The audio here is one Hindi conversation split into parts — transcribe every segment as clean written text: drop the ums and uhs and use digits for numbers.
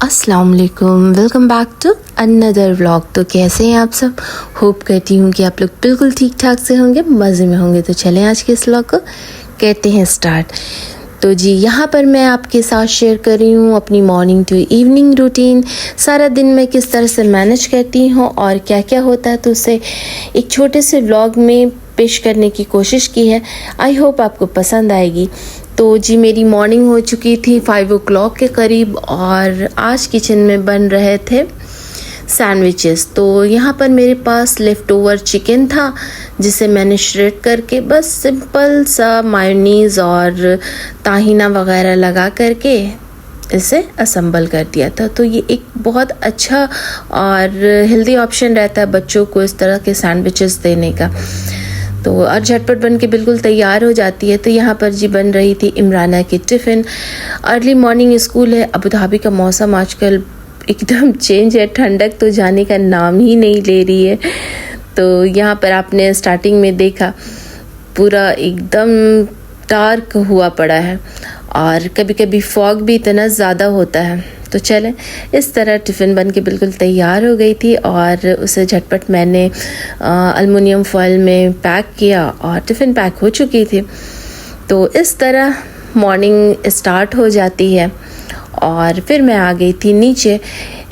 अस्सलाम वालेकुम, welcome back to another vlog. तो कैसे हैं आप सब? होप करती हूँ कि आप लोग बिल्कुल ठीक ठाक से होंगे, मज़े में होंगे। तो चलें आज के इस व्लॉग को कहते हैं स्टार्ट। तो जी यहाँ पर मैं आपके साथ शेयर कर रही हूँ अपनी मॉर्निंग टू इवनिंग रूटीन। सारा दिन मैं किस तरह से मैनेज करती हूँ और क्या क्या होता है, तो उसे एक छोटे से व्लॉग में पेश करने की कोशिश की है। आई होप आपको पसंद आएगी। तो जी मेरी मॉर्निंग हो चुकी थी 5 o'clock के करीब और आज किचन में बन रहे थे सैंडविचेस। तो यहाँ पर मेरे पास लेफ़्ट ओवर चिकन था जिसे मैंने श्रेड करके बस सिंपल सा मायोनीज़ और ताहिना वगैरह लगा करके इसे असम्बल कर दिया था। तो ये एक बहुत अच्छा और हेल्दी ऑप्शन रहता है बच्चों को इस तरह के सैंडविचेस देने का। तो और झटपट बन के बिल्कुल तैयार हो जाती है। तो यहाँ पर जी बन रही थी इमराना की टिफ़िन। अर्ली मॉर्निंग स्कूल है। अबू धाबी का मौसम आजकल एकदम चेंज है, ठंडक तो जाने का नाम ही नहीं ले रही है। तो यहाँ पर आपने स्टार्टिंग में देखा पूरा एकदम डार्क हुआ पड़ा है और कभी कभी फॉग भी इतना ज़्यादा होता है। तो चलें, इस तरह टिफ़िन बन के बिल्कुल तैयार हो गई थी और उसे झटपट मैंने एल्युमिनियम फॉइल में पैक किया और टिफ़िन पैक हो चुकी थी। तो इस तरह मॉर्निंग स्टार्ट हो जाती है और फिर मैं आ गई थी नीचे।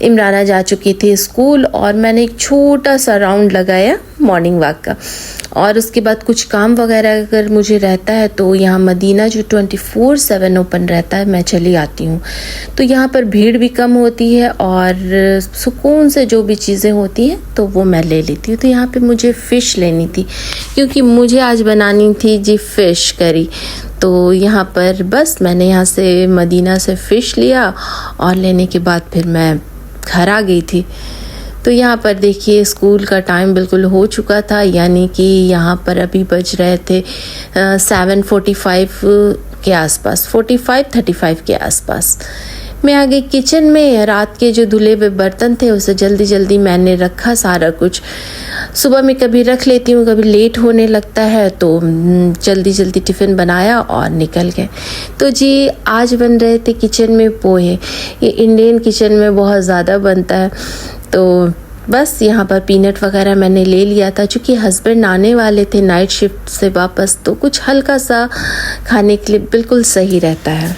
इमराना जा चुकी थी स्कूल और मैंने एक छोटा सा राउंड लगाया मॉर्निंग वॉक का। और उसके बाद कुछ काम वगैरह अगर मुझे रहता है तो यहाँ मदीना जो 24/7 ओपन रहता है, मैं चली आती हूँ। तो यहाँ पर भीड़ भी कम होती है और सुकून से जो भी चीज़ें होती हैं तो वो मैं ले लेती हूँ। तो यहाँ पे मुझे फ़िश लेनी थी क्योंकि मुझे आज बनानी थी जी फ़िश करी। तो यहाँ पर बस मैंने यहाँ से मदीना से फ़िश लिया और लेने के बाद फिर मैं घर आ गई थी। तो यहाँ पर देखिए स्कूल का टाइम बिल्कुल हो चुका था, यानी कि यहाँ पर अभी बज रहे थे 7:45 के आसपास, 45:35 के आसपास। मैं आ गई किचन में। रात के जो धुले हुए बर्तन थे उसे जल्दी जल्दी मैंने रखा सारा कुछ। सुबह में कभी रख लेती हूँ, कभी लेट होने लगता है, तो जल्दी जल्दी टिफ़िन बनाया और निकल गए। तो जी आज बन रहे थे किचन में पोहे। ये इंडियन किचन में बहुत ज़्यादा बनता है। तो बस यहाँ पर पीनट वगैरह मैंने ले लिया था, चूँकि हस्बैंड आने वाले थे नाइट शिफ्ट से वापस, तो कुछ हल्का सा खाने के लिए बिल्कुल सही रहता है।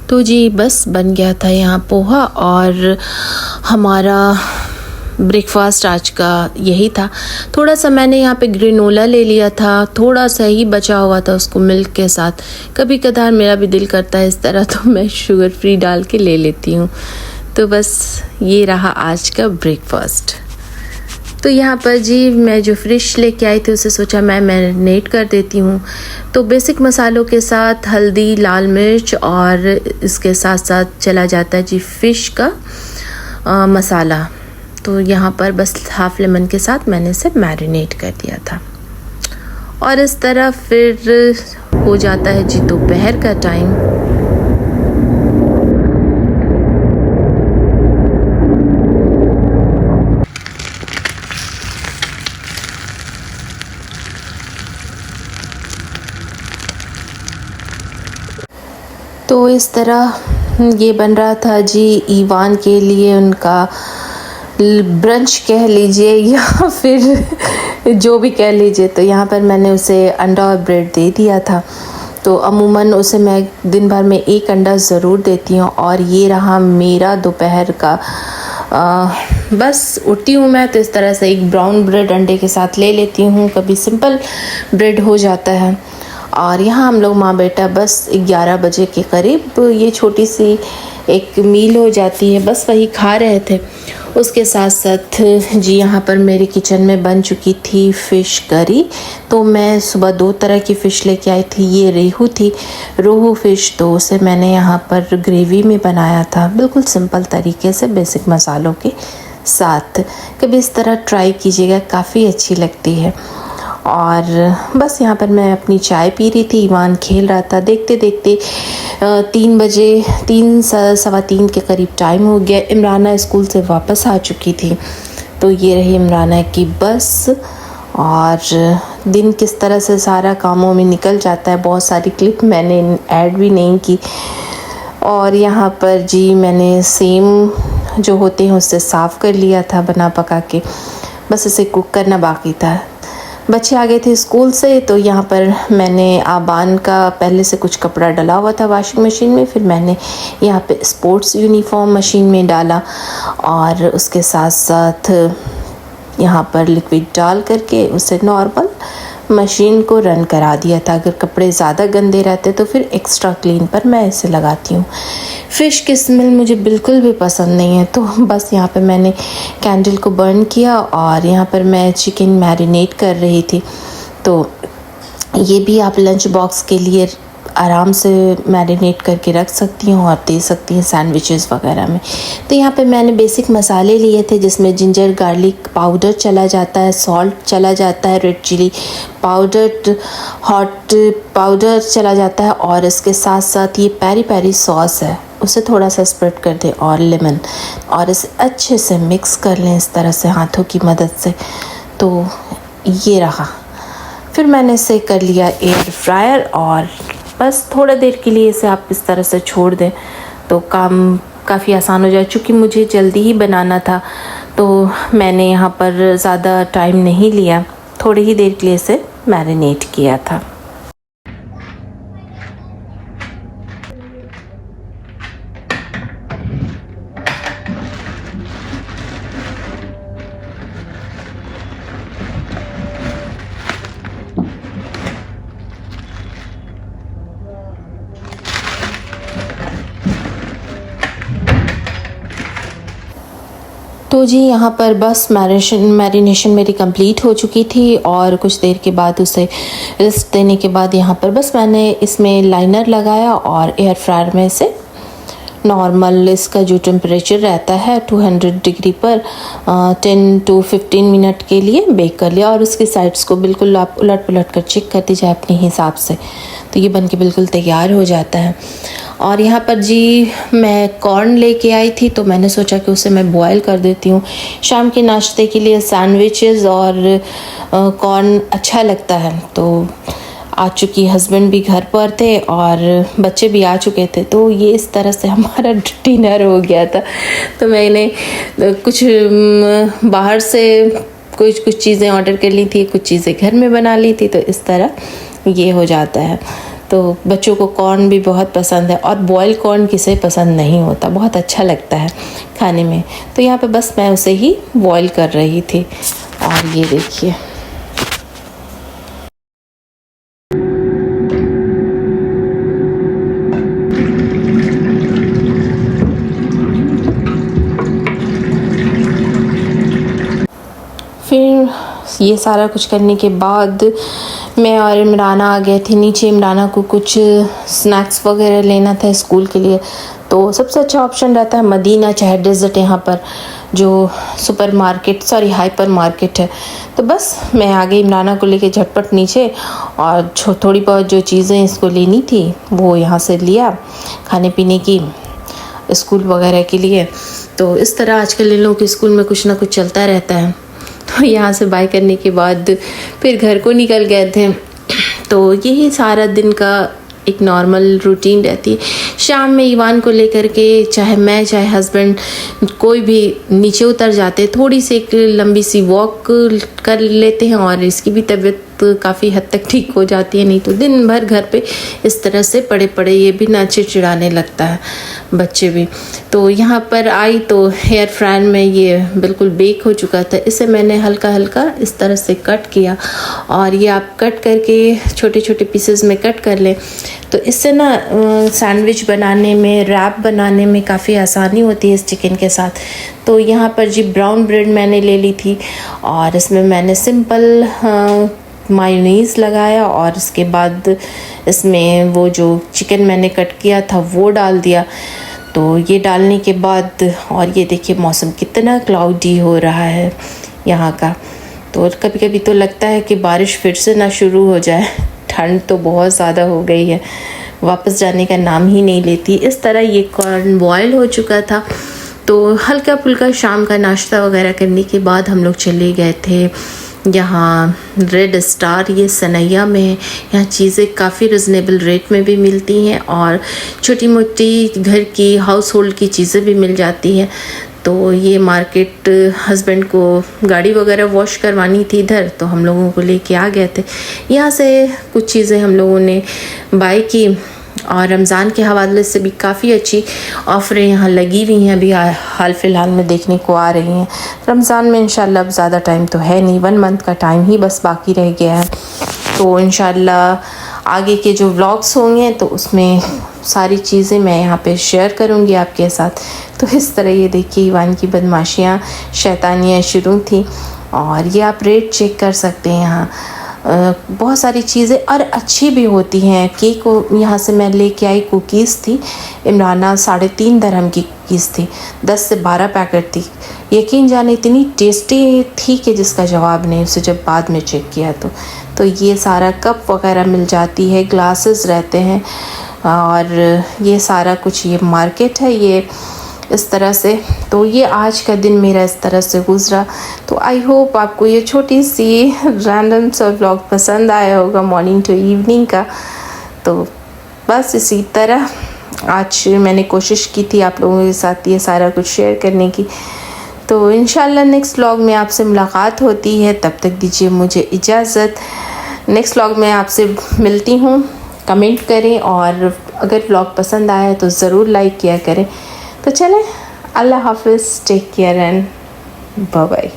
तो जी बस बन गया था यहाँ पोहा और हमारा ब्रेकफास्ट आज का यही था। थोड़ा सा मैंने यहाँ पे ग्रेनोला ले लिया था, थोड़ा सा ही बचा हुआ था, उसको मिल्क के साथ। कभी कदार मेरा भी दिल करता है इस तरह, तो मैं शुगर फ्री डाल के ले लेती हूँ। तो बस ये रहा आज का ब्रेकफास्ट। तो यहाँ पर जी मैं जो फ़िश लेके आई थी उसे सोचा मैं मैरिनेट कर देती हूँ। तो बेसिक मसालों के साथ हल्दी, लाल मिर्च और इसके साथ साथ चला जाता है जी फ़िश का मसाला। तो यहाँ पर बस हाफ़ लेमन के साथ मैंने इसे मैरिनेट कर दिया था और इस तरह फिर हो जाता है जी दोपहर का टाइम। तो इस तरह ये बन रहा था जी ईवान के लिए उनका ब्रंच कह लीजिए या फिर जो भी कह लीजिए। तो यहाँ पर मैंने उसे अंडा और ब्रेड दे दिया था। तो अमूमन उसे मैं दिन भर में एक अंडा ज़रूर देती हूँ। और ये रहा मेरा दोपहर का। बस उठती हूँ मैं तो इस तरह से एक ब्राउन ब्रेड अंडे के साथ ले लेती हूँ, कभी सिंपल ब्रेड हो जाता है। और यहाँ हम लोग माँ बेटा बस 11 बजे के करीब ये छोटी सी एक मील हो जाती है, बस वही खा रहे थे। उसके साथ साथ जी यहाँ पर मेरे किचन में बन चुकी थी फ़िश करी। तो मैं सुबह 2 तरह की फ़िश लेके आई थी। ये रेहू थी, रोहू फ़िश। तो उसे मैंने यहाँ पर ग्रेवी में बनाया था, बिल्कुल सिंपल तरीके से बेसिक मसालों के साथ। कभी इस तरह ट्राई कीजिएगा, काफ़ी अच्छी लगती है। और बस यहाँ पर मैं अपनी चाय पी रही थी, ईवान खेल रहा था। देखते देखते 3 बजे, 3 सवा 3 के करीब टाइम हो गया। इमराना स्कूल से वापस आ चुकी थी। तो ये रही इमराना की बस, और दिन किस तरह से सारा कामों में निकल जाता है। बहुत सारी क्लिप मैंने ऐड भी नहीं की। और यहाँ पर जी मैंने सेम जो होते हैं उससे साफ़ कर लिया था बना पका के, बस इसे कुक करना बाकी था। बच्चे आ गए थे स्कूल से, तो यहाँ पर मैंने आबान का पहले से कुछ कपड़ा डला हुआ था वॉशिंग मशीन में, फिर मैंने यहाँ पे स्पोर्ट्स यूनिफॉर्म मशीन में डाला और उसके साथ साथ यहाँ पर लिक्विड डाल करके उसे नॉर्मल मशीन को रन करा दिया था। अगर कपड़े ज़्यादा गंदे रहते तो फिर एक्स्ट्रा क्लीन पर मैं इसे लगाती हूँ। फ़िश की स्मेल मुझे बिल्कुल भी पसंद नहीं है, तो बस यहाँ पर मैंने कैंडल को बर्न किया और यहाँ पर मैं चिकन मैरिनेट कर रही थी। तो ये भी आप लंच बॉक्स के लिए आराम से मैरिनेट करके रख सकती हूँ और दे सकती हैं सैंडविचेस वगैरह में। तो यहाँ पे मैंने बेसिक मसाले लिए थे जिसमें जिंजर गार्लिक पाउडर चला जाता है, सॉल्ट चला जाता है, red chilli powder, hot powder चला जाता है, और इसके साथ साथ ये पेरी पेरी सॉस है उसे थोड़ा सा स्प्रेड कर दें, और लेमन, और इसे अच्छे से मिक्स कर लें इस तरह से हाथों की मदद से। तो ये रहा। फिर मैंने इसे कर लिया एयर फ्रायर, और बस थोड़ा देर के लिए इसे आप इस तरह से छोड़ दें तो काम काफ़ी आसान हो जाए। चूँकि मुझे जल्दी ही बनाना था तो मैंने यहाँ पर ज़्यादा टाइम नहीं लिया, थोड़ी ही देर के लिए इसे मैरिनेट किया था। तो जी यहाँ पर बस मैरिनेशन मेरी कंप्लीट हो चुकी थी, और कुछ देर के बाद उसे रेस्ट देने के बाद यहाँ पर बस मैंने इसमें लाइनर लगाया और एयर फ्रायर में इसे नॉर्मल इसका जो टेम्परेचर रहता है 200 डिग्री पर 10 to 15 मिनट के लिए बेक कर लिया। और उसकी साइड्स को बिल्कुल आप उलट पुलट कर चेक कर दीजिए अपने हिसाब से, तो ये बनके बिल्कुल तैयार हो जाता है। और यहाँ पर जी मैं कॉर्न लेके आई थी, तो मैंने सोचा कि उसे मैं बॉयल कर देती हूँ। शाम के नाश्ते के लिए सैंडविचेस और कॉर्न अच्छा लगता है। तो आ चुकी, हस्बैंड भी घर पर थे और बच्चे भी आ चुके थे, तो ये इस तरह से हमारा डिनर हो गया था। तो मैंने कुछ बाहर से कुछ चीज़ें ऑर्डर कर ली थी, कुछ चीज़ें घर में बना ली थी, तो इस तरह ये हो जाता है। तो बच्चों को कॉर्न भी बहुत पसंद है, और बॉयल कॉर्न किसे पसंद नहीं होता, बहुत अच्छा लगता है खाने में। तो यहाँ पे बस मैं उसे ही बॉयल कर रही थी। और ये देखिए फिर ये सारा कुछ करने के बाद मैं और इमराना आ गए थे नीचे। इमराना को कुछ स्नैक्स वगैरह लेना था स्कूल के लिए, तो सबसे अच्छा ऑप्शन रहता है मदीना चाहे डेजर्ट, यहाँ पर जो हाइपर मार्केट है। तो बस मैं आ गई इमराना को लेके झटपट नीचे, और थोड़ी बहुत जो चीज़ें इसको लेनी थी वो यहाँ से लिया खाने पीने की स्कूल वगैरह के लिए। तो इस तरह आजकल इन लोगों के स्कूल में कुछ ना कुछ चलता रहता है। तो यहाँ से बाय करने के बाद फिर घर को निकल गए थे। तो यही सारा दिन का एक नॉर्मल रूटीन रहती है। शाम में ईवान को लेकर के चाहे मैं चाहे हस्बैंड कोई भी नीचे उतर जाते, थोड़ी सी एक लंबी सी वॉक कर लेते हैं, और इसकी भी तबीयत काफ़ी हद तक ठीक हो जाती है। नहीं तो दिन भर घर पे इस तरह से पड़े पड़े ये भी ना चिड़चिड़ाने लगता है, बच्चे भी। तो यहाँ पर आई तो एयर फ्रायर में ये बिल्कुल बेक हो चुका था। इसे मैंने हल्का हल्का इस तरह से कट किया, और ये आप कट करके छोटे छोटे पीसेस में कट कर लें, तो इससे ना सैंडविच बनाने में, रैप बनाने में काफ़ी आसानी होती है इस चिकन के साथ। तो यहाँ पर जी ब्राउन ब्रेड मैंने ले ली थी, और इसमें मैंने सिंपल मायोनीज़ लगाया, और उसके बाद इसमें वो जो चिकन मैंने कट किया था वो डाल दिया। तो ये डालने के बाद, और ये देखिए मौसम कितना क्लाउडी हो रहा है यहाँ का। तो कभी कभी तो लगता है कि बारिश फिर से ना शुरू हो जाए। ठंड तो बहुत ज़्यादा हो गई है, वापस जाने का नाम ही नहीं लेती। इस तरह ये कॉर्न बॉयल हो चुका था। तो हल्का फुल्का शाम का नाश्ता वगैरह करने के बाद हम लोग चले गए थे यहाँ रेड स्टार, ये सनैया में है। यहाँ चीज़ें काफ़ी रिजनेबल रेट में भी मिलती हैं और छोटी मोटी घर की हाउस होल्ड की चीज़ें भी मिल जाती हैं। तो ये मार्केट हस्बैंड को गाड़ी वगैरह वॉश करवानी थी इधर, तो हम लोगों को लेके आ गए थे। यहाँ से कुछ चीज़ें हम लोगों ने बाय की और रमज़ान के हवाले से भी काफ़ी अच्छी ऑफ़रें यहाँ लगी हुई हैं, अभी हाल फ़िलहाल में देखने को आ रही हैं। रमज़ान में इंशाल्लाह अब ज़्यादा टाइम तो है नहीं, 1 मंथ का टाइम ही बस बाकी रह गया है। तो इंशाल्लाह आगे के जो व्लॉग्स होंगे तो उसमें सारी चीज़ें मैं यहाँ पे शेयर करूँगी आपके साथ। तो इस तरह ये देखिए ईवान की बदमाशियाँ, शैतानियाँ शुरू थी। और ये आप रेट चेक कर सकते हैं, यहाँ बहुत सारी चीज़ें और अच्छी भी होती हैं। केक यहाँ से मैं लेके आई, कुकीज़ थी इमराना, 3.5 दिरहम की कुकीज़ थी, 10 से 12 पैकेट थी। यकीन जाने इतनी टेस्टी थी कि जिसका जवाब नहीं, उसे जब बाद में चेक किया तो ये सारा कप वगैरह मिल जाती है, ग्लासेस रहते हैं और ये सारा कुछ, ये मार्केट है ये इस तरह से। तो ये आज का दिन मेरा इस तरह से गुज़रा। तो आई होप आपको ये छोटी सी रैंडम सा व्लॉग पसंद आया होगा, मॉर्निंग टू इवनिंग का। तो बस इसी तरह आज मैंने कोशिश की थी आप लोगों के साथ ये सारा कुछ शेयर करने की। तो इंशाल्लाह नेक्स्ट व्लॉग में आपसे मुलाकात होती है, तब तक दीजिए मुझे इजाज़त। नेक्स्ट व्लॉग में आपसे मिलती हूँ। कमेंट करें और अगर व्लॉग पसंद आया तो ज़रूर लाइक किया करें। तो चलें, अल्लाह हाफ़िज़, take care and bye bye.